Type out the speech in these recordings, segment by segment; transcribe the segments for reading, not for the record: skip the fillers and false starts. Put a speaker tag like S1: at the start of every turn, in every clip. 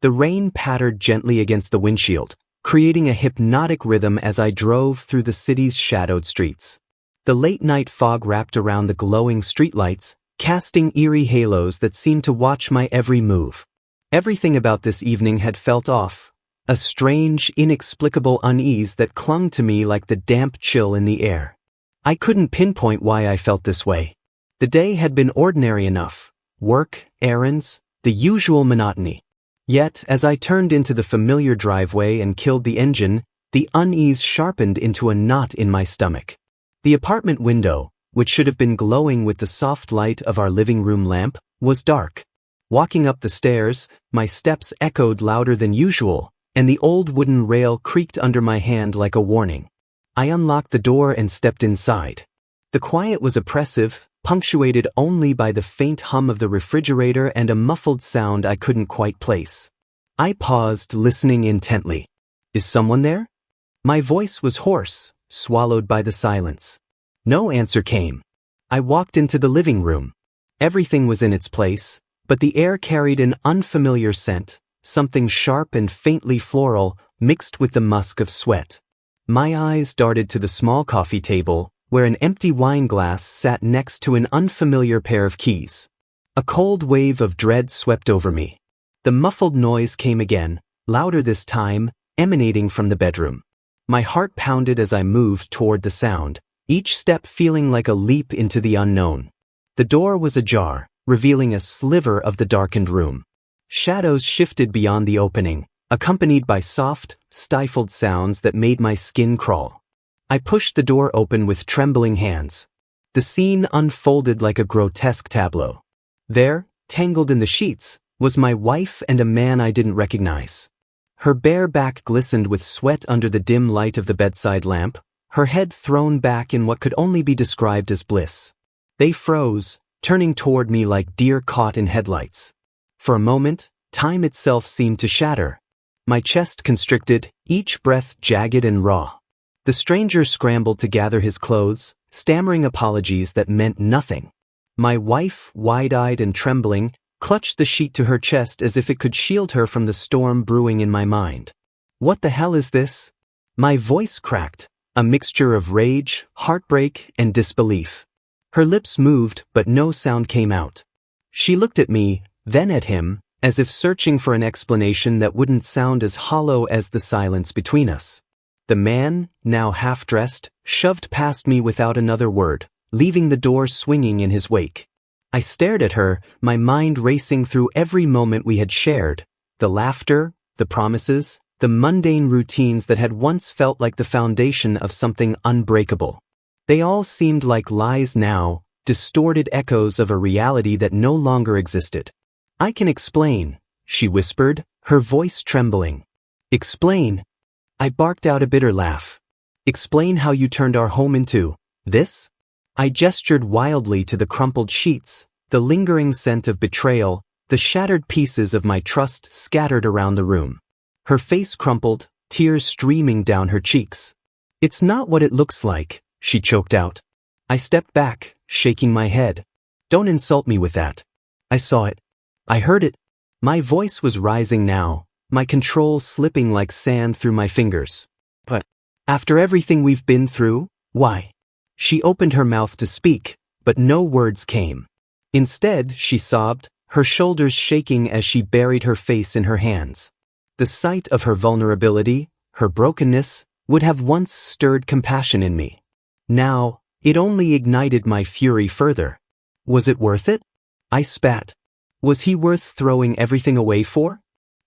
S1: The rain pattered gently against the windshield, creating a hypnotic rhythm as I drove through the city's shadowed streets. The late-night fog wrapped around the glowing streetlights, casting eerie halos that seemed to watch my every move. Everything about this evening had felt off, a strange, inexplicable unease that clung to me like the damp chill in the air. I couldn't pinpoint why I felt this way. The day had been ordinary enough: work, errands, the usual monotony. Yet, as I turned into the familiar driveway and killed the engine, the unease sharpened into a knot in my stomach. The apartment window, which should have been glowing with the soft light of our living room lamp, was dark. Walking up the stairs, my steps echoed louder than usual, and the old wooden rail creaked under my hand like a warning. I unlocked the door and stepped inside. The quiet was oppressive, punctuated only by the faint hum of the refrigerator and a muffled sound I couldn't quite place. I paused, listening intently. Is someone there? My voice was hoarse, swallowed by the silence. No answer came. I walked into the living room. Everything was in its place, but the air carried an unfamiliar scent, something sharp and faintly floral, mixed with the musk of sweat. My eyes darted to the small coffee table, where an empty wine glass sat next to an unfamiliar pair of keys. A cold wave of dread swept over me. The muffled noise came again, louder this time, emanating from the bedroom. My heart pounded as I moved toward the sound, each step feeling like a leap into the unknown. The door was ajar, revealing a sliver of the darkened room. Shadows shifted beyond the opening, accompanied by soft, stifled sounds that made my skin crawl. I pushed the door open with trembling hands. The scene unfolded like a grotesque tableau. There, tangled in the sheets, was my wife and a man I didn't recognize. Her bare back glistened with sweat under the dim light of the bedside lamp, her head thrown back in what could only be described as bliss. They froze, turning toward me like deer caught in headlights. For a moment, time itself seemed to shatter. My chest constricted, each breath jagged and raw. The stranger scrambled to gather his clothes, stammering apologies that meant nothing. My wife, wide-eyed and trembling, clutched the sheet to her chest as if it could shield her from the storm brewing in my mind. What the hell is this? My voice cracked, a mixture of rage, heartbreak, and disbelief. Her lips moved, but no sound came out. She looked at me, then at him, as if searching for an explanation that wouldn't sound as hollow as the silence between us. The man, now half-dressed, shoved past me without another word, leaving the door swinging in his wake. I stared at her, my mind racing through every moment we had shared, the laughter, the promises, the mundane routines that had once felt like the foundation of something unbreakable. They all seemed like lies now, distorted echoes of a reality that no longer existed. I can explain, she whispered, her voice trembling. Explain? I barked out a bitter laugh. Explain how you turned our home into this? I gestured wildly to the crumpled sheets, the lingering scent of betrayal, the shattered pieces of my trust scattered around the room. Her face crumpled, tears streaming down her cheeks. It's not what it looks like, she choked out. I stepped back, shaking my head. Don't insult me with that. I saw it. I heard it. My voice was rising now, my control slipping like sand through my fingers. But after everything we've been through, why? She opened her mouth to speak, but no words came. Instead, she sobbed, her shoulders shaking as she buried her face in her hands. The sight of her vulnerability, her brokenness, would have once stirred compassion in me. Now, it only ignited my fury further. Was it worth it? I spat. Was he worth throwing everything away for?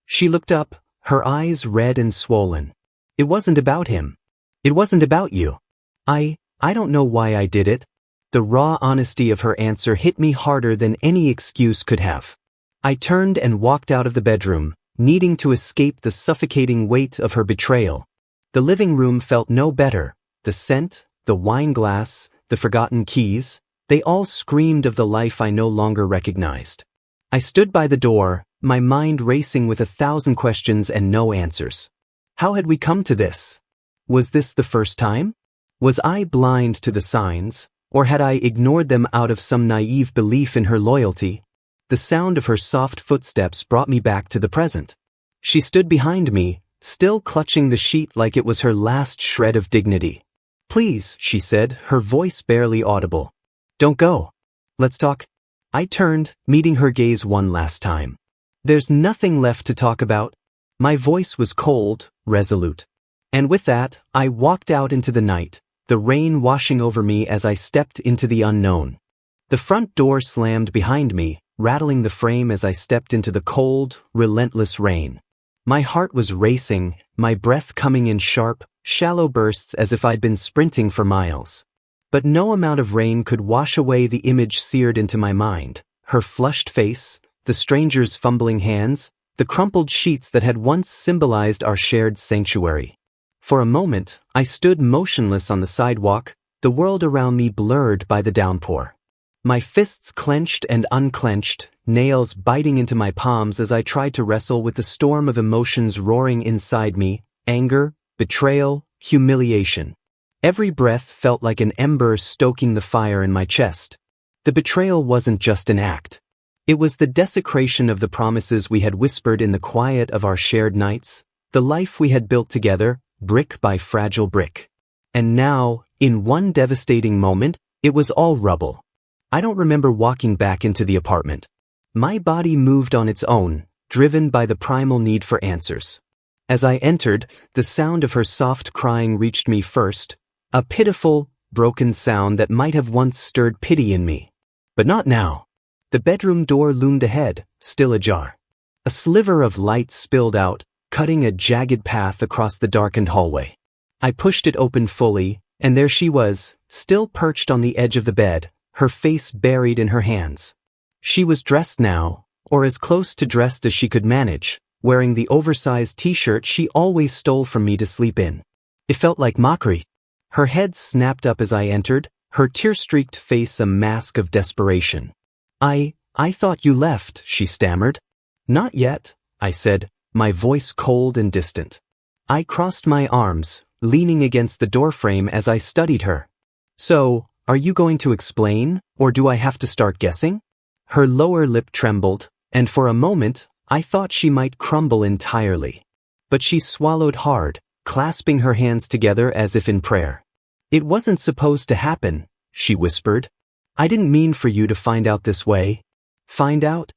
S1: She looked up, her eyes red and swollen. It wasn't about him. It wasn't about you. I don't know why I did it. The raw honesty of her answer hit me harder than any excuse could have. I turned and walked out of the bedroom, needing to escape the suffocating weight of her betrayal. The living room felt no better. The scent, the wine glass, the forgotten keys, they all screamed of the life I no longer recognized. I stood by the door, my mind racing with 1,000 questions and no answers. How had we come to this? Was this the first time? Was I blind to the signs, or had I ignored them out of some naive belief in her loyalty? The sound of her soft footsteps brought me back to the present. She stood behind me, still clutching the sheet like it was her last shred of dignity. "Please," she said, her voice barely audible. "Don't go. Let's talk." I turned, meeting her gaze one last time. "There's nothing left to talk about." My voice was cold, resolute. And with that, I walked out into the night, the rain washing over me as I stepped into the unknown. The front door slammed behind me, rattling the frame as I stepped into the cold, relentless rain. My heart was racing, my breath coming in sharp, shallow bursts as if I'd been sprinting for miles. But no amount of rain could wash away the image seared into my mind, her flushed face, the stranger's fumbling hands, the crumpled sheets that had once symbolized our shared sanctuary. For a moment, I stood motionless on the sidewalk, the world around me blurred by the downpour. My fists clenched and unclenched, nails biting into my palms as I tried to wrestle with the storm of emotions roaring inside me: anger, betrayal, humiliation. Every breath felt like an ember stoking the fire in my chest. The betrayal wasn't just an act. It was the desecration of the promises we had whispered in the quiet of our shared nights, the life we had built together, brick by fragile brick. And now, in one devastating moment, it was all rubble. I don't remember walking back into the apartment. My body moved on its own, driven by the primal need for answers. As I entered, the sound of her soft crying reached me first, a pitiful, broken sound that might have once stirred pity in me. But not now. The bedroom door loomed ahead, still ajar. A sliver of light spilled out, cutting a jagged path across the darkened hallway. I pushed it open fully, and there she was, still perched on the edge of the bed, her face buried in her hands. She was dressed now, or as close to dressed as she could manage, wearing the oversized t-shirt she always stole from me to sleep in. It felt like mockery. Her head snapped up as I entered, her tear-streaked face a mask of desperation. I thought you left," she stammered. "Not yet," I said, my voice cold and distant. I crossed my arms, leaning against the doorframe as I studied her. "So, are you going to explain, or do I have to start guessing?" Her lower lip trembled, and for a moment, I thought she might crumble entirely. But she swallowed hard, clasping her hands together as if in prayer. "It wasn't supposed to happen," she whispered. "I didn't mean for you to find out this way." "Find out?"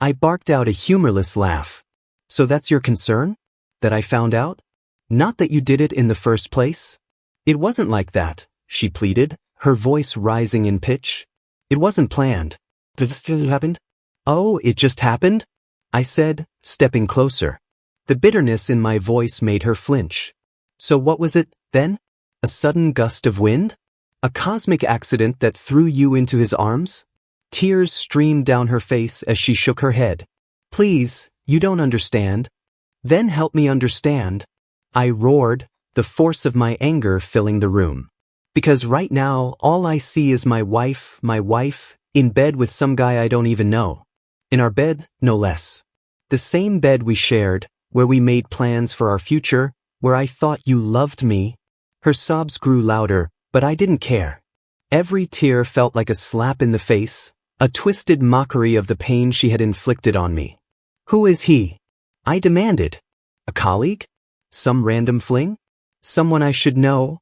S1: I barked out a humorless laugh. "So that's your concern? That I found out? Not that you did it in the first place?" "It wasn't like that," she pleaded, her voice rising in pitch. "It wasn't planned." "This just happened?" "Oh, it just happened?" I said, stepping closer. The bitterness in my voice made her flinch. "So what was it, then? A sudden gust of wind? A cosmic accident that threw you into his arms?" Tears streamed down her face as she shook her head. "Please, you don't understand." "Then help me understand," I roared, the force of my anger filling the room. "Because right now, all I see is my wife, in bed with some guy I don't even know. In our bed, no less. The same bed we shared, where we made plans for our future, where I thought you loved me." Her sobs grew louder, but I didn't care. Every tear felt like a slap in the face, a twisted mockery of the pain she had inflicted on me. "Who is he?" I demanded. "A colleague? Some random fling? Someone I should know?"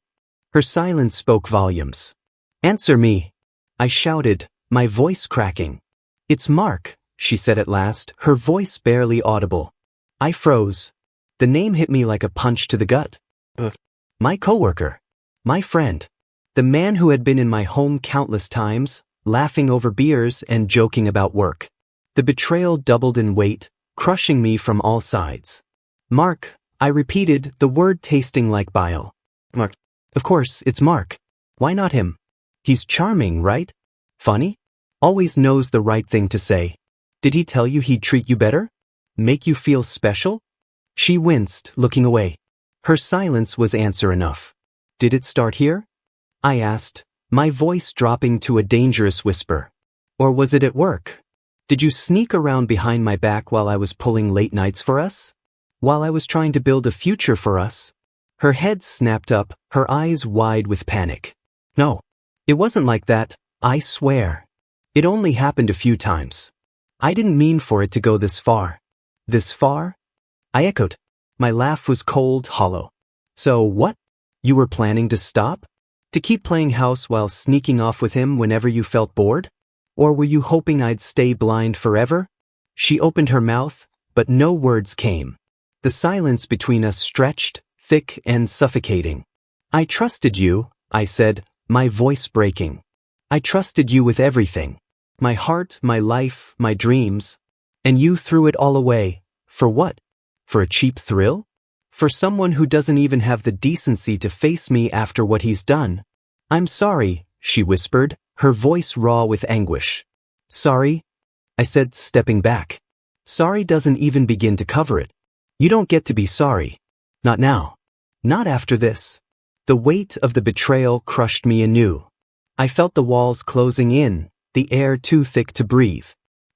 S1: Her silence spoke volumes. "Answer me," I shouted, my voice cracking. "It's Mark," she said at last, her voice barely audible. I froze. The name hit me like a punch to the gut. My coworker. My friend. The man who had been in my home countless times, laughing over beers and joking about work. The betrayal doubled in weight, crushing me from all sides. "Mark," I repeated, the word tasting like bile. "Mark. Of course, it's Mark. Why not him? He's charming, right? Funny? Always knows the right thing to say. Did he tell you he'd treat you better? Make you feel special?" She winced, looking away. Her silence was answer enough. "Did it start here?" I asked, my voice dropping to a dangerous whisper. "Or was it at work? Did you sneak around behind my back while I was pulling late nights for us? While I was trying to build a future for us?" Her head snapped up, her eyes wide with panic. "No, it wasn't like that, I swear. It only happened a few times. I didn't mean for it to go this far." "This far?" I echoed. My laugh was cold, hollow. So what? You were planning to stop? To keep playing house while sneaking off with him whenever you felt bored? Or were you hoping I'd stay blind forever? She opened her mouth, but no words came. The silence between us stretched, thick and suffocating. I trusted you, I said, my voice breaking. I trusted you with everything. My heart, my life, my dreams. And you threw it all away. For what? For a cheap thrill? For someone who doesn't even have the decency to face me after what he's done. I'm sorry, she whispered, her voice raw with anguish. Sorry? I said, stepping back. Sorry doesn't even begin to cover it. You don't get to be sorry. Not now. Not after this. The weight of the betrayal crushed me anew. I felt the walls closing in, the air too thick to breathe.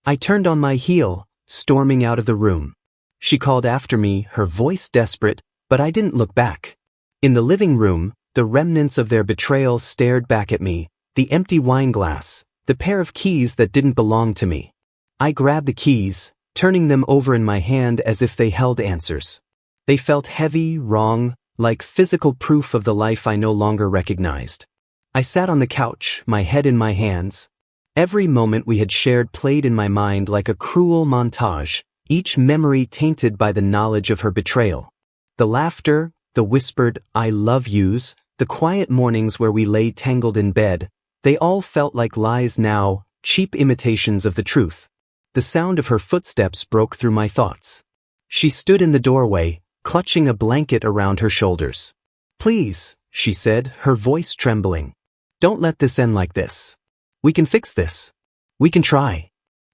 S1: I turned on my heel, storming out of the room. She called after me, her voice desperate, but I didn't look back. In the living room, the remnants of their betrayal stared back at me, the empty wine glass, the pair of keys that didn't belong to me. I grabbed the keys, turning them over in my hand as if they held answers. They felt heavy, wrong, like physical proof of the life I no longer recognized. I sat on the couch, my head in my hands. Every moment we had shared played in my mind like a cruel montage, each memory tainted by the knowledge of her betrayal. The laughter, the whispered "I love yous," the quiet mornings where we lay tangled in bed, they all felt like lies now, cheap imitations of the truth. The sound of her footsteps broke through my thoughts. She stood in the doorway, clutching a blanket around her shoulders. Please, she said, her voice trembling. Don't let this end like this. We can fix this. We can try.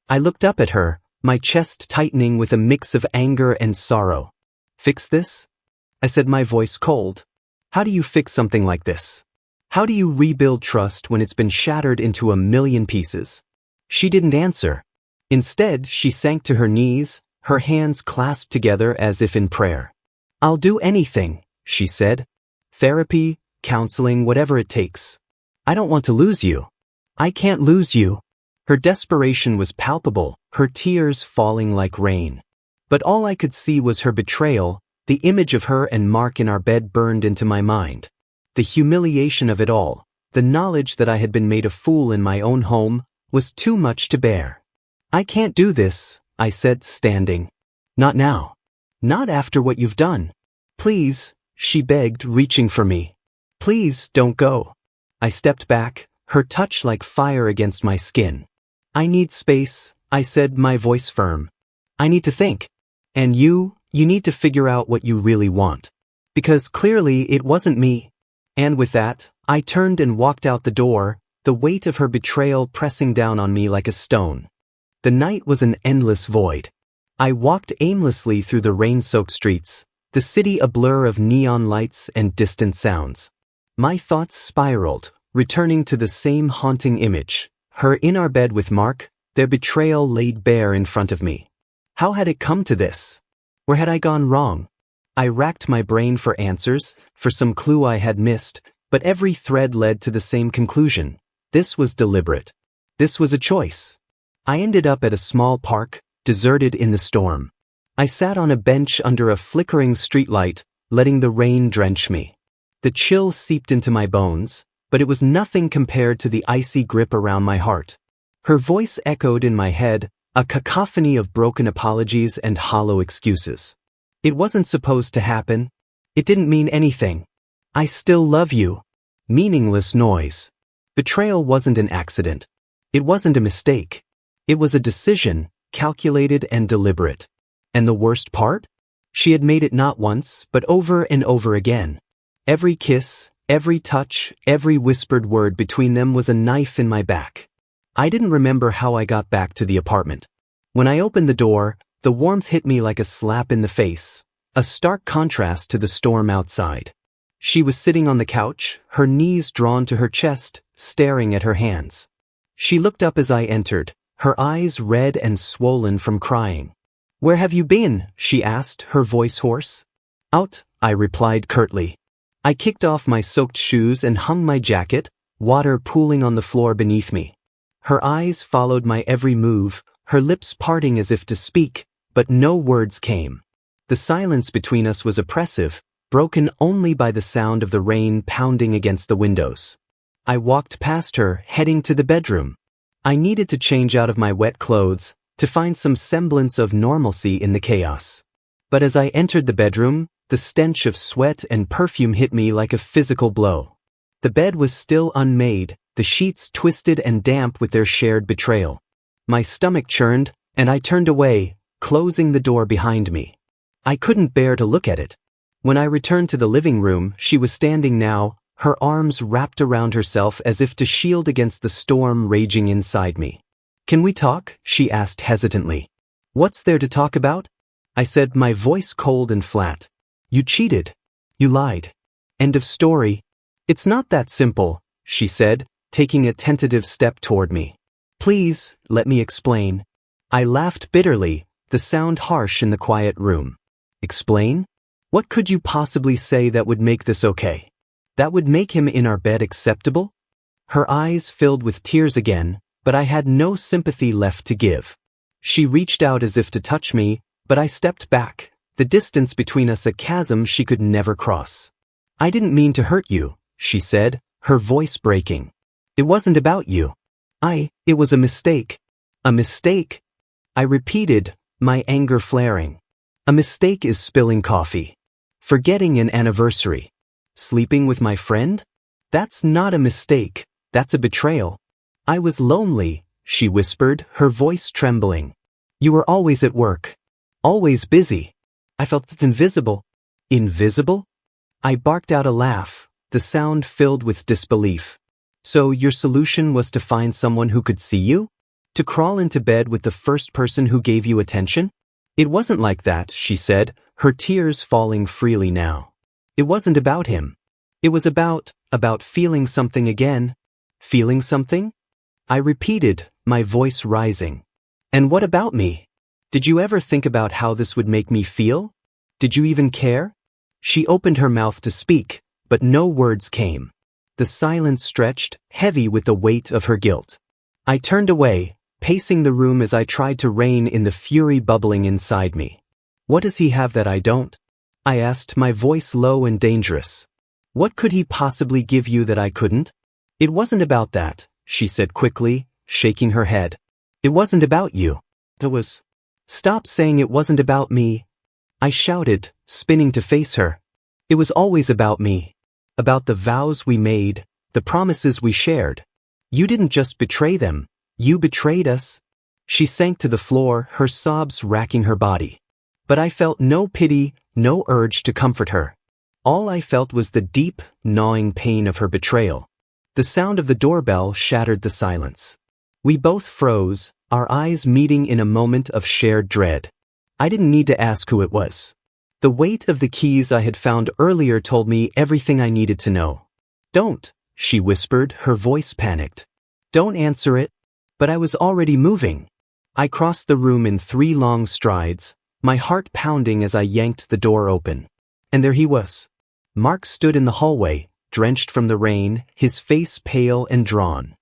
S1: I looked up at her, my chest tightening with a mix of anger and sorrow. Fix this? I said, my voice cold. How do you fix something like this? How do you rebuild trust when it's been shattered into a million pieces? She didn't answer. Instead, she sank to her knees, her hands clasped together as if in prayer. I'll do anything, she said. Therapy, counseling, whatever it takes. I don't want to lose you. I can't lose you. Her desperation was palpable, her tears falling like rain. But all I could see was her betrayal, the image of her and Mark in our bed burned into my mind. The humiliation of it all, the knowledge that I had been made a fool in my own home, was too much to bear. I can't do this, I said, standing. Not now. Not after what you've done. Please, she begged, reaching for me. Please don't go. I stepped back, her touch like fire against my skin. I need space, I said, my voice firm. I need to think. And you need to figure out what you really want. Because clearly it wasn't me. And with that, I turned and walked out the door, the weight of her betrayal pressing down on me like a stone. The night was an endless void. I walked aimlessly through the rain-soaked streets, the city a blur of neon lights and distant sounds. My thoughts spiraled, returning to the same haunting image, her in our bed with Mark, their betrayal laid bare in front of me. How had it come to this? Where had I gone wrong? I racked my brain for answers, for some clue I had missed, but every thread led to the same conclusion. This was deliberate. This was a choice. I ended up at a small park, deserted in the storm. I sat on a bench under a flickering streetlight, letting the rain drench me. The chill seeped into my bones, but it was nothing compared to the icy grip around my heart. Her voice echoed in my head, a cacophony of broken apologies and hollow excuses. It wasn't supposed to happen. It didn't mean anything. I still love you. Meaningless noise. Betrayal wasn't an accident. It wasn't a mistake. It was a decision, calculated and deliberate. And the worst part? She had made it not once, but over and over again. Every kiss, every touch, every whispered word between them was a knife in my back. I didn't remember how I got back to the apartment. When I opened the door, the warmth hit me like a slap in the face, a stark contrast to the storm outside. She was sitting on the couch, her knees drawn to her chest, staring at her hands. She looked up as I entered, her eyes red and swollen from crying. Where have you been? She asked, her voice hoarse. Out, I replied curtly. I kicked off my soaked shoes and hung my jacket, water pooling on the floor beneath me. Her eyes followed my every move, her lips parting as if to speak, but no words came. The silence between us was oppressive, broken only by the sound of the rain pounding against the windows. I walked past her, heading to the bedroom. I needed to change out of my wet clothes, to find some semblance of normalcy in the chaos. But as I entered the bedroom, the stench of sweat and perfume hit me like a physical blow. The bed was still unmade, the sheets twisted and damp with their shared betrayal. My stomach churned, and I turned away, closing the door behind me. I couldn't bear to look at it. When I returned to the living room, she was standing now, her arms wrapped around herself as if to shield against the storm raging inside me. "Can we talk?" she asked hesitantly. "What's there to talk about?" I said, my voice cold and flat. "You cheated. You lied. End of story." "It's not that simple," she said, taking a tentative step toward me. "Please, let me explain." I laughed bitterly, the sound harsh in the quiet room. "Explain? What could you possibly say that would make this okay? That would make him in our bed acceptable?" Her eyes filled with tears again, but I had no sympathy left to give. She reached out as if to touch me, but I stepped back, the distance between us a chasm she could never cross. "I didn't mean to hurt you," she said, her voice breaking. "It wasn't about you. It was a mistake." "A mistake?" I repeated, my anger flaring. "A mistake is spilling coffee. Forgetting an anniversary. Sleeping with my friend? That's not a mistake, that's a betrayal." "I was lonely," she whispered, her voice trembling. "You were always at work. Always busy. I felt invisible." "Invisible?" I barked out a laugh, the sound filled with disbelief. "So your solution was to find someone who could see you? To crawl into bed with the first person who gave you attention?" "It wasn't like that," she said, her tears falling freely now. "It wasn't about him. It was about feeling something again." "Feeling something?" I repeated, my voice rising. "And what about me? Did you ever think about how this would make me feel? Did you even care?" She opened her mouth to speak, but no words came. The silence stretched, heavy with the weight of her guilt. I turned away, pacing the room as I tried to rein in the fury bubbling inside me. "What does he have that I don't?" I asked, my voice low and dangerous. "What could he possibly give you that I couldn't?" "It wasn't about that," she said quickly, shaking her head. "It wasn't about you. It was—" "Stop saying it wasn't about me," I shouted, spinning to face her. "It was always about me. About the vows we made, the promises we shared. You didn't just betray them, you betrayed us." She sank to the floor, her sobs racking her body. But I felt no pity, no urge to comfort her. All I felt was the deep, gnawing pain of her betrayal. The sound of the doorbell shattered the silence. We both froze, our eyes meeting in a moment of shared dread. I didn't need to ask who it was. The weight of the keys I had found earlier told me everything I needed to know. "Don't," she whispered, her voice panicked. "Don't answer it." But I was already moving. I crossed the room in 3 long strides, my heart pounding as I yanked the door open. And there he was. Mark stood in the hallway, drenched from the rain, his face pale and drawn.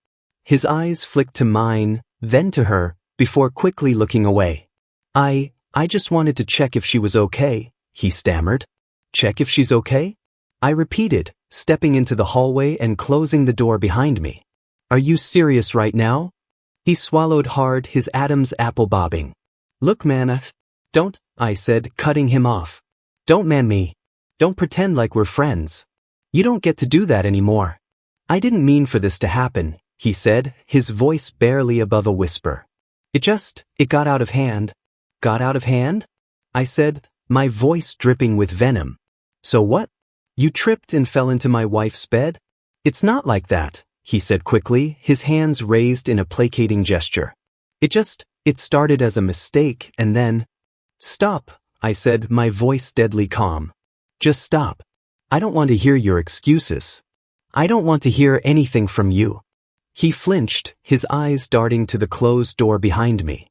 S1: His eyes flicked to mine, then to her, before quickly looking away. I just wanted to check if she was okay," he stammered. "Check if she's okay?" I repeated, stepping into the hallway and closing the door behind me. "Are you serious right now?" He swallowed hard, his atoms apple bobbing. "Look, man, don't," I said, cutting him off. "Don't man me. Don't pretend like we're friends. You don't get to do that anymore." "I didn't mean for this to happen," he said, his voice barely above a whisper. It got out of hand." "Got out of hand?" I said, my voice dripping with venom. "So what? You tripped and fell into my wife's bed?" "It's not like that," he said quickly, his hands raised in a placating gesture. It started as a mistake and then—" "Stop," I said, my voice deadly calm. "Just stop. I don't want to hear your excuses. I don't want to hear anything from you." He flinched, his eyes darting to the closed door behind me.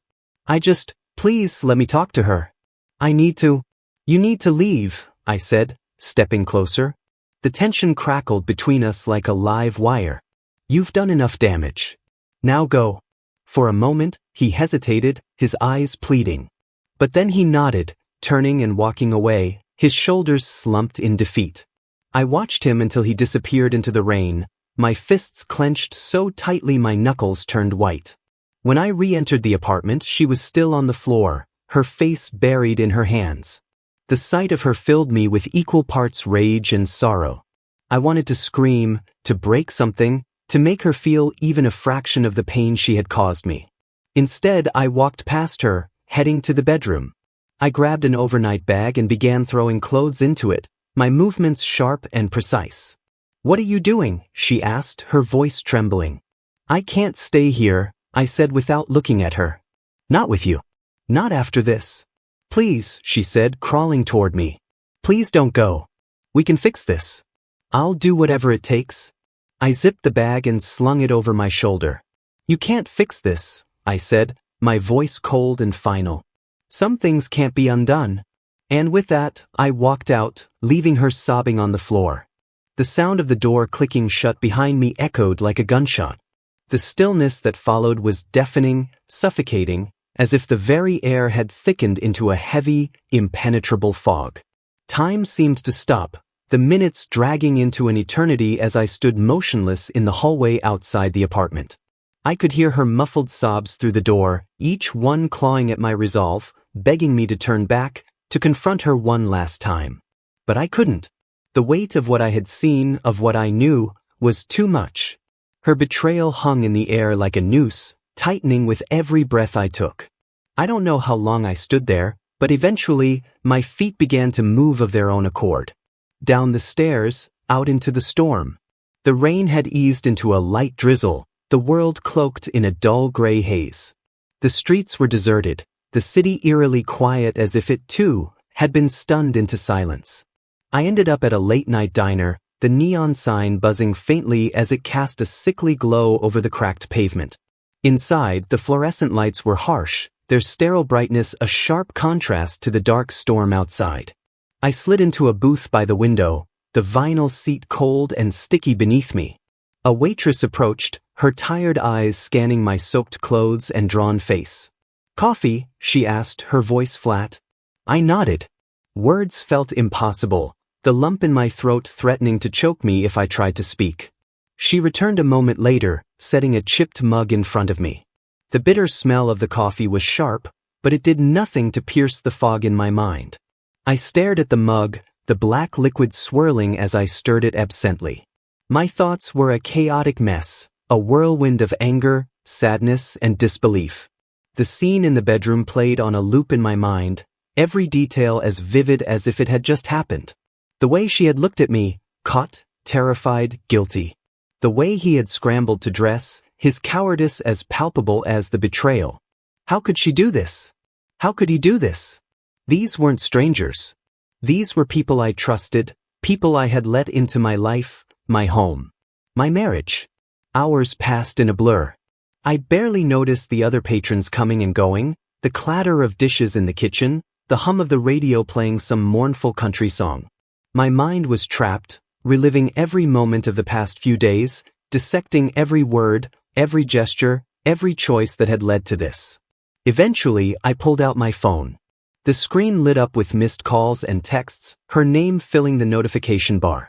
S1: "Please let me talk to her. I need to—" "You need to leave," I said, stepping closer. The tension crackled between us like a live wire. "You've done enough damage. Now go." For a moment, he hesitated, his eyes pleading. But then he nodded, turning and walking away, his shoulders slumped in defeat. I watched him until he disappeared into the rain, my fists clenched so tightly my knuckles turned white. When I re-entered the apartment, she was still on the floor, her face buried in her hands. The sight of her filled me with equal parts rage and sorrow. I wanted to scream, to break something, to make her feel even a fraction of the pain she had caused me. Instead, I walked past her, heading to the bedroom. I grabbed an overnight bag and began throwing clothes into it, my movements sharp and precise. "What are you doing?" she asked, her voice trembling. "I can't stay here," I said without looking at her. "Not with you. Not after this." "Please," she said, crawling toward me. "Please don't go. We can fix this. I'll do whatever it takes." I zipped the bag and slung it over my shoulder. "You can't fix this," I said, my voice cold and final. "Some things can't be undone." And with that, I walked out, leaving her sobbing on the floor. The sound of the door clicking shut behind me echoed like a gunshot. The stillness that followed was deafening, suffocating, as if the very air had thickened into a heavy, impenetrable fog. Time seemed to stop, the minutes dragging into an eternity as I stood motionless in the hallway outside the apartment. I could hear her muffled sobs through the door, each one clawing at my resolve, begging me to turn back, to confront her one last time. But I couldn't. The weight of what I had seen, of what I knew, was too much. Her betrayal hung in the air like a noose, tightening with every breath I took. I don't know how long I stood there, but eventually, my feet began to move of their own accord. Down the stairs, out into the storm. The rain had eased into a light drizzle, the world cloaked in a dull gray haze. The streets were deserted, the city eerily quiet as if it, too, had been stunned into silence. I ended up at a late-night diner, the neon sign buzzing faintly as it cast a sickly glow over the cracked pavement. Inside, the fluorescent lights were harsh, their sterile brightness a sharp contrast to the dark storm outside. I slid into a booth by the window, the vinyl seat cold and sticky beneath me. A waitress approached, her tired eyes scanning my soaked clothes and drawn face. "Coffee?" she asked, her voice flat. I nodded. Words felt impossible, the lump in my throat threatening to choke me if I tried to speak. She returned a moment later, setting a chipped mug in front of me. The bitter smell of the coffee was sharp, but it did nothing to pierce the fog in my mind. I stared at the mug, the black liquid swirling as I stirred it absently. My thoughts were a chaotic mess, a whirlwind of anger, sadness, and disbelief. The scene in the bedroom played on a loop in my mind, every detail as vivid as if it had just happened. The way she had looked at me, caught, terrified, guilty. The way he had scrambled to dress, his cowardice as palpable as the betrayal. How could she do this? How could he do this? These weren't strangers. These were people I trusted, people I had let into my life, my home, my marriage. Hours passed in a blur. I barely noticed the other patrons coming and going, the clatter of dishes in the kitchen, the hum of the radio playing some mournful country song. My mind was trapped, reliving every moment of the past few days, dissecting every word, every gesture, every choice that had led to this. Eventually, I pulled out my phone. The screen lit up with missed calls and texts, her name filling the notification bar.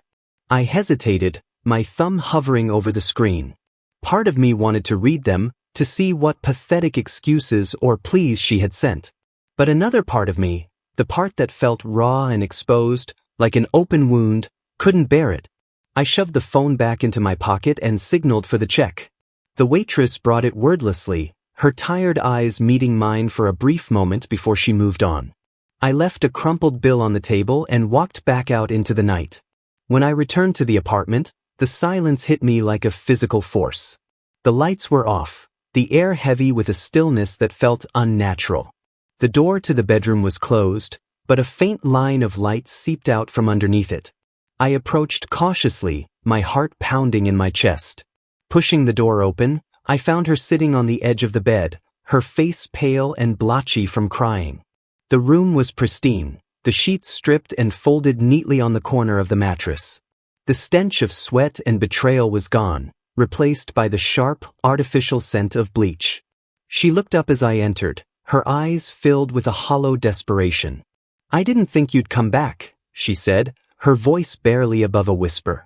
S1: I hesitated, my thumb hovering over the screen. Part of me wanted to read them, to see what pathetic excuses or pleas she had sent. But another part of me, the part that felt raw and exposed, like an open wound, couldn't bear it. I shoved the phone back into my pocket and signaled for the check. The waitress brought it wordlessly, her tired eyes meeting mine for a brief moment before she moved on. I left a crumpled bill on the table and walked back out into the night. When I returned to the apartment, the silence hit me like a physical force. The lights were off, the air heavy with a stillness that felt unnatural. The door to the bedroom was closed, but a faint line of light seeped out from underneath it. I approached cautiously, my heart pounding in my chest. Pushing the door open, I found her sitting on the edge of the bed, her face pale and blotchy from crying. The room was pristine, the sheets stripped and folded neatly on the corner of the mattress. The stench of sweat and betrayal was gone, replaced by the sharp, artificial scent of bleach. She looked up as I entered, her eyes filled with a hollow desperation. "I didn't think you'd come back," she said, her voice barely above a whisper.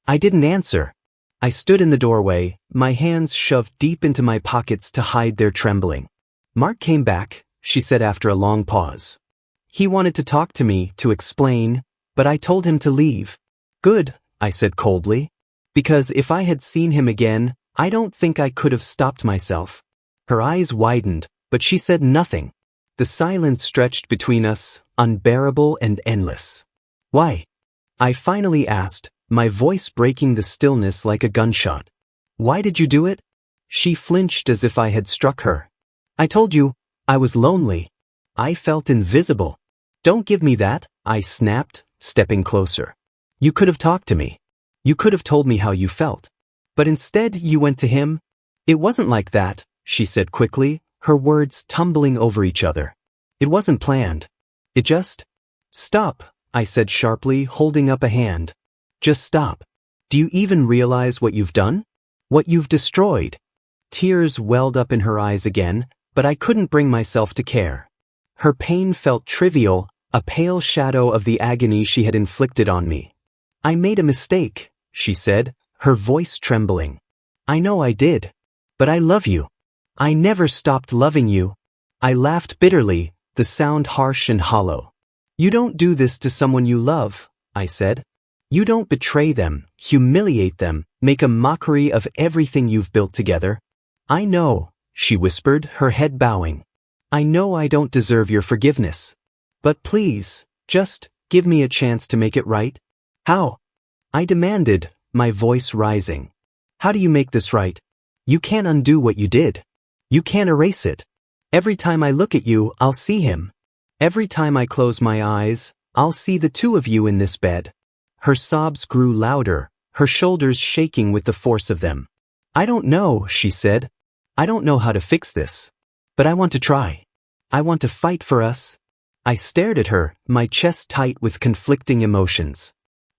S1: I didn't answer. I stood in the doorway, my hands shoved deep into my pockets to hide their trembling. "Mark came back," she said after a long pause. "He wanted to talk to me, to explain, but I told him to leave." "Good," I said coldly. "Because if I had seen him again, I don't think I could have stopped myself." Her eyes widened, but she said nothing. The silence stretched between us, unbearable and endless. "Why?" I finally asked, my voice breaking the stillness like a gunshot. "Why did you do it?" She flinched as if I had struck her. "I told you, I was lonely. I felt invisible." "Don't give me that," I snapped, stepping closer. "You could have talked to me. You could have told me how you felt. But instead you went to him." "It wasn't like that," she said quickly, her words tumbling over each other. "It wasn't planned. It just—" "Stop," I said sharply, holding up a hand. "Just stop. Do you even realize what you've done? What you've destroyed?" Tears welled up in her eyes again, but I couldn't bring myself to care. Her pain felt trivial, a pale shadow of the agony she had inflicted on me. "I made a mistake," she said, her voice trembling. "I know I did. But I love you. I never stopped loving you." I laughed bitterly, the sound harsh and hollow. "You don't do this to someone you love," I said. "You don't betray them, humiliate them, make a mockery of everything you've built together." "I know," she whispered, her head bowing. "I know I don't deserve your forgiveness. But please, just give me a chance to make it right." "How?" I demanded, my voice rising. "How do you make this right? You can't undo what you did. You can't erase it. Every time I look at you, I'll see him. Every time I close my eyes, I'll see the two of you in this bed." Her sobs grew louder, her shoulders shaking with the force of them. "I don't know," she said. "I don't know how to fix this. But I want to try. I want to fight for us." I stared at her, my chest tight with conflicting emotions.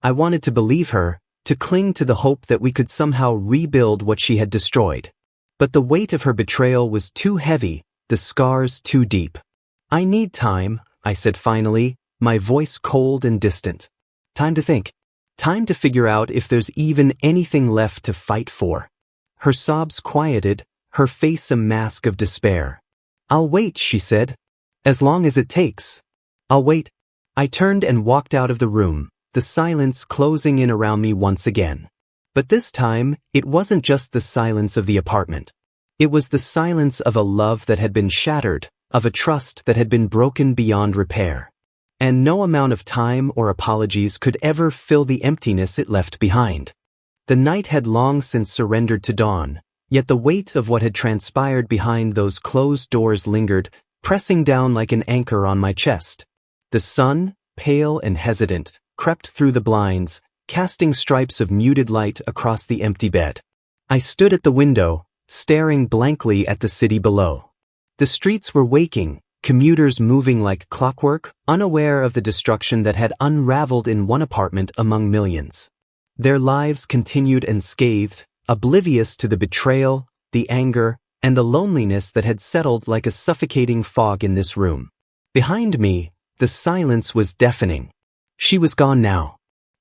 S1: I wanted to believe her, to cling to the hope that we could somehow rebuild what she had destroyed. But the weight of her betrayal was too heavy, the scars too deep. "I need time," I said finally, my voice cold and distant. "Time to think. Time to figure out if there's even anything left to fight for." Her sobs quieted, her face a mask of despair. "I'll wait," she said. "As long as it takes. I'll wait." I turned and walked out of the room, the silence closing in around me once again. But this time, it wasn't just the silence of the apartment. It was the silence of a love that had been shattered, of a trust that had been broken beyond repair. And no amount of time or apologies could ever fill the emptiness it left behind. The night had long since surrendered to dawn, yet the weight of what had transpired behind those closed doors lingered, pressing down like an anchor on my chest. The sun, pale and hesitant, crept through the blinds, casting stripes of muted light across the empty bed. I stood at the window, staring blankly at the city below. The streets were waking, commuters moving like clockwork, unaware of the destruction that had unraveled in one apartment among millions. Their lives continued unscathed, oblivious to the betrayal, the anger, and the loneliness that had settled like a suffocating fog in this room. Behind me, the silence was deafening. She was gone now.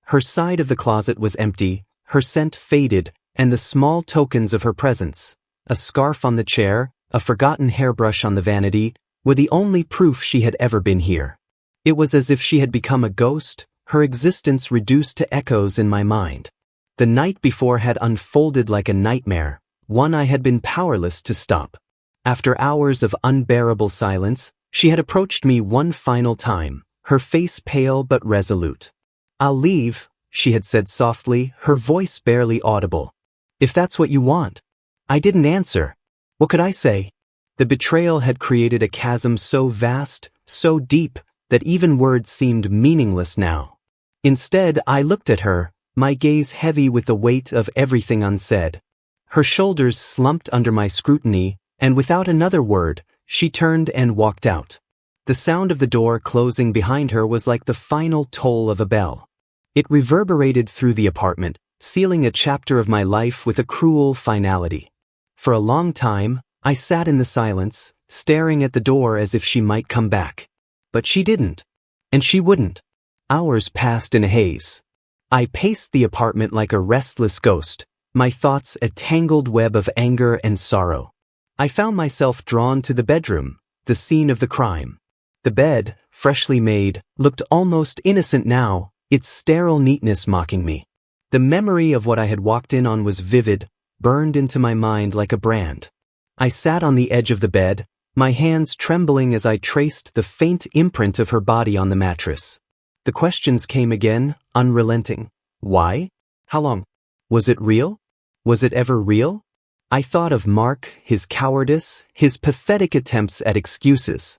S1: Her side of the closet was empty, her scent faded, and the small tokens of her presence, a scarf on the chair, a forgotten hairbrush on the vanity, were the only proof she had ever been here. It was as if she had become a ghost, her existence reduced to echoes in my mind. The night before had unfolded like a nightmare, one I had been powerless to stop. After hours of unbearable silence, she had approached me one final time, her face pale but resolute. "I'll leave," she had said softly, her voice barely audible. "If that's what you want." I didn't answer. What could I say? The betrayal had created a chasm so vast, so deep, that even words seemed meaningless now. Instead, I looked at her, my gaze heavy with the weight of everything unsaid. Her shoulders slumped under my scrutiny, and without another word, she turned and walked out. The sound of the door closing behind her was like the final toll of a bell. It reverberated through the apartment, sealing a chapter of my life with a cruel finality. For a long time, I sat in the silence, staring at the door as if she might come back. But she didn't. And she wouldn't. Hours passed in a haze. I paced the apartment like a restless ghost, my thoughts a tangled web of anger and sorrow. I found myself drawn to the bedroom, the scene of the crime. The bed, freshly made, looked almost innocent now, its sterile neatness mocking me. The memory of what I had walked in on was vivid, burned into my mind like a brand. I sat on the edge of the bed, my hands trembling as I traced the faint imprint of her body on the mattress. The questions came again, unrelenting. Why? How long? Was it real? Was it ever real? I thought of Mark, his cowardice, his pathetic attempts at excuses.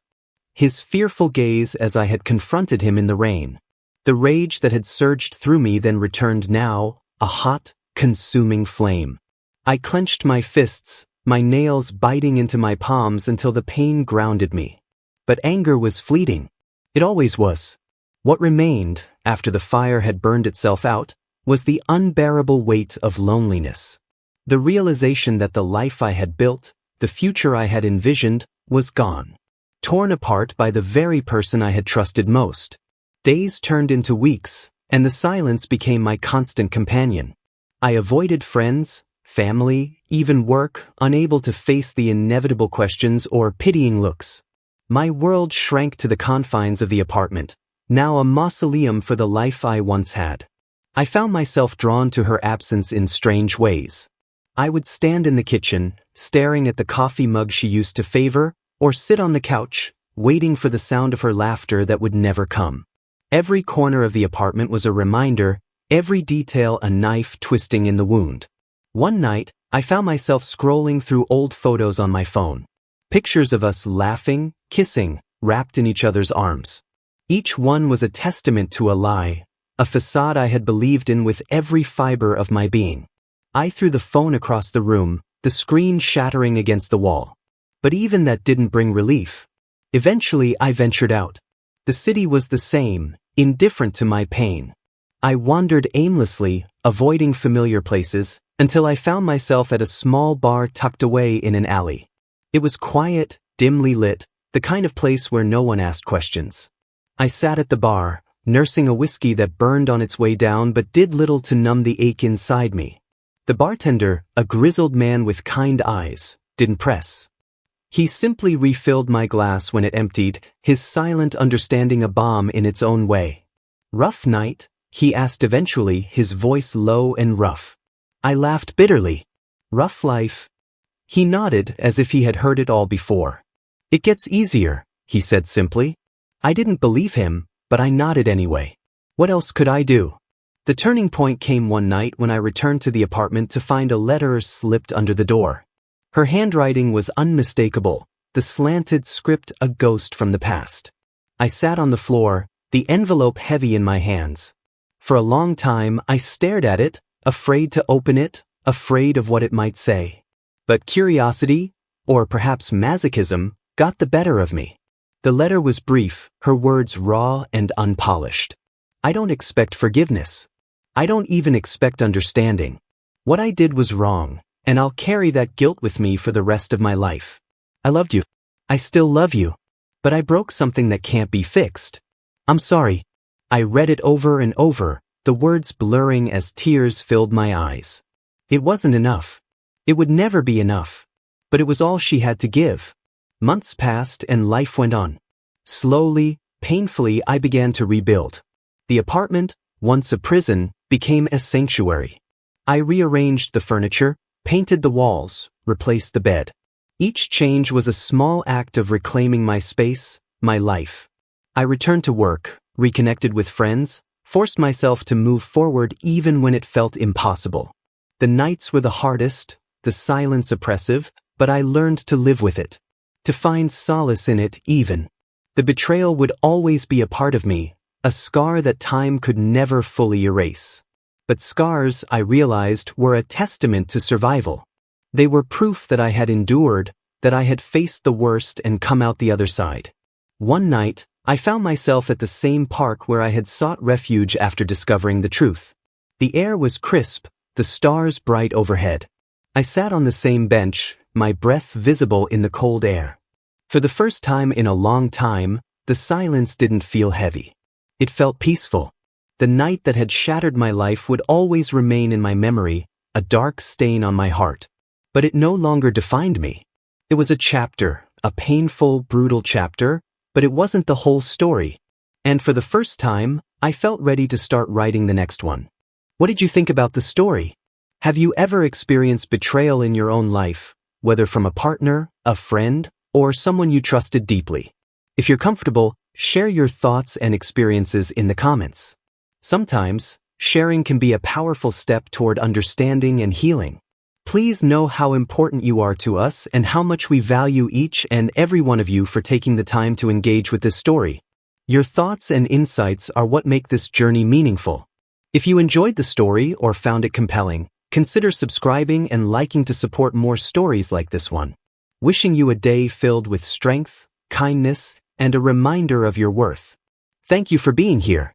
S1: His fearful gaze as I had confronted him in the rain. The rage that had surged through me then returned now, a hot, consuming flame. I clenched my fists, my nails biting into my palms until the pain grounded me. But anger was fleeting. It always was. What remained, after the fire had burned itself out, was the unbearable weight of loneliness. The realization that the life I had built, the future I had envisioned, was gone. Torn apart by the very person I had trusted most. Days turned into weeks, and the silence became my constant companion. I avoided friends, family, even work, unable to face the inevitable questions or pitying looks. My world shrank to the confines of the apartment, now a mausoleum for the life I once had. I found myself drawn to her absence in strange ways. I would stand in the kitchen, staring at the coffee mug she used to favor, or sit on the couch, waiting for the sound of her laughter that would never come. Every corner of the apartment was a reminder, every detail a knife twisting in the wound. One night, I found myself scrolling through old photos on my phone. Pictures of us laughing, kissing, wrapped in each other's arms. Each one was a testament to a lie, a facade I had believed in with every fiber of my being. I threw the phone across the room, the screen shattering against the wall. But even that didn't bring relief. Eventually, I ventured out. The city was the same, indifferent to my pain. I wandered aimlessly, avoiding familiar places, until I found myself at a small bar tucked away in an alley. It was quiet, dimly lit, the kind of place where no one asked questions. I sat at the bar, nursing a whiskey that burned on its way down but did little to numb the ache inside me. The bartender, a grizzled man with kind eyes, didn't press. He simply refilled my glass when it emptied, his silent understanding a balm in its own way. "Rough night?" he asked eventually, his voice low and rough. I laughed bitterly. "Rough life?" He nodded as if he had heard it all before. "It gets easier," he said simply. I didn't believe him, but I nodded anyway. What else could I do? The turning point came one night when I returned to the apartment to find a letter slipped under the door. Her handwriting was unmistakable, the slanted script a ghost from the past. I sat on the floor, the envelope heavy in my hands. For a long time, I stared at it, afraid to open it, afraid of what it might say. But curiosity, or perhaps masochism, got the better of me. The letter was brief, her words raw and unpolished. I don't expect forgiveness. I don't even expect understanding. What I did was wrong, and I'll carry that guilt with me for the rest of my life. I loved you. I still love you. But I broke something that can't be fixed. I'm sorry. I read it over and over, the words blurring as tears filled my eyes. It wasn't enough. It would never be enough. But it was all she had to give. Months passed and life went on. Slowly, painfully, I began to rebuild. The apartment, once a prison, became a sanctuary. I rearranged the furniture, painted the walls, replaced the bed. Each change was a small act of reclaiming my space, my life. I returned to work, reconnected with friends, forced myself to move forward even when it felt impossible. The nights were the hardest, the silence oppressive, but I learned to live with it. To find solace in it even. The betrayal would always be a part of me, a scar that time could never fully erase. But scars, I realized, were a testament to survival. They were proof that I had endured, that I had faced the worst and come out the other side. One night, I found myself at the same park where I had sought refuge after discovering the truth. The air was crisp, the stars bright overhead. I sat on the same bench, my breath visible in the cold air. For the first time in a long time, the silence didn't feel heavy. It felt peaceful. The night that had shattered my life would always remain in my memory, a dark stain on my heart. But it no longer defined me. It was a chapter, a painful, brutal chapter, but it wasn't the whole story. And for the first time, I felt ready to start writing the next one. What did you think about the story? Have you ever experienced betrayal in your own life, whether from a partner, a friend, or someone you trusted deeply? If you're comfortable, share your thoughts and experiences in the comments. Sometimes, sharing can be a powerful step toward understanding and healing. Please know how important you are to us and how much we value each and every one of you for taking the time to engage with this story. Your thoughts and insights are what make this journey meaningful. If you enjoyed the story or found it compelling, consider subscribing and liking to support more stories like this one. Wishing you a day filled with strength, kindness, and a reminder of your worth. Thank you for being here.